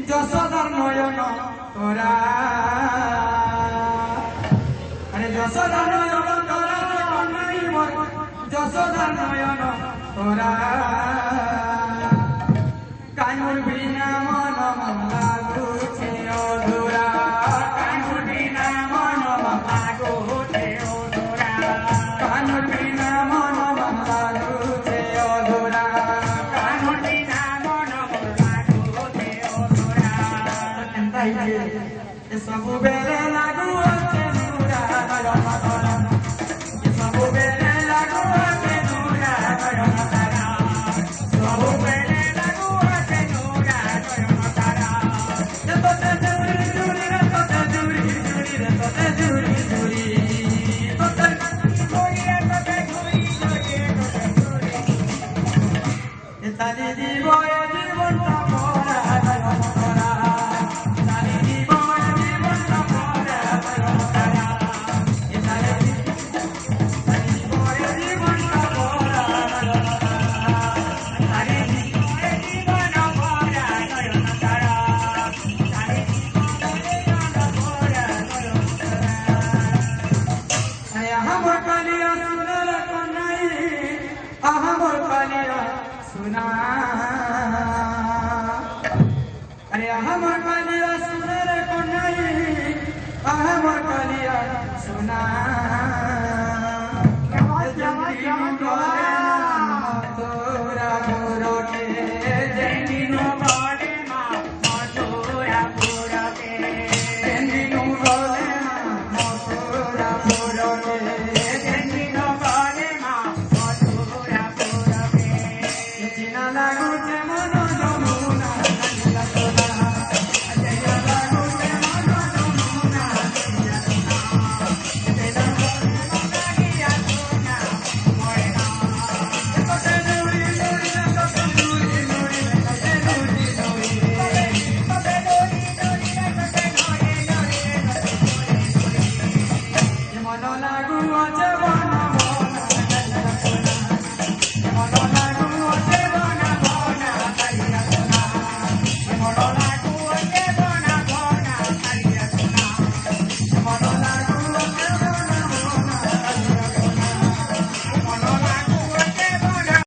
যশোদার নয়ন তোরা আরে যশোদার নয়ন তোরা কন্যাই মোর যশোদার নয়ন তোরা কানুর বিনা মন লাগুছে অধুরা কানুর বিনা মন লাগুছে অধুরা কানুর বিনা মন লাগুছে অধুরা কানুর বিনা মন লাগুছে অধুরা ସବୁ ବେଲେ ଲାଗୁଅଛେ ନୁରା ନୟନ ତାରା ସବୁ ବେଲେ ଲାଗୁଅଛେ ନୁରା ନୟନ ତାରା ସବୁ ବେଲେ ଲାଗୁଅଛେ ନୁରା ନୟନ ତାରା ତୋତେ ଜୁରି ଜୁରି ରେ ତୋତେ ଜୁରି ଜୁରି ରେ ତୋତେ ଜୁରି ଜୁରି ତୋତେ ଜୁରି ରେ ତୋତେ ଜୁରି ଜୁରି ତୋତେ ଜୁରି ଏ ତାଲି ଯିବ ଏ ଜୀବନଟା ପରା ନୟନ ତାରା सुना अरे हमर कालिया सुनर को नहीं हमर कालिया सुना।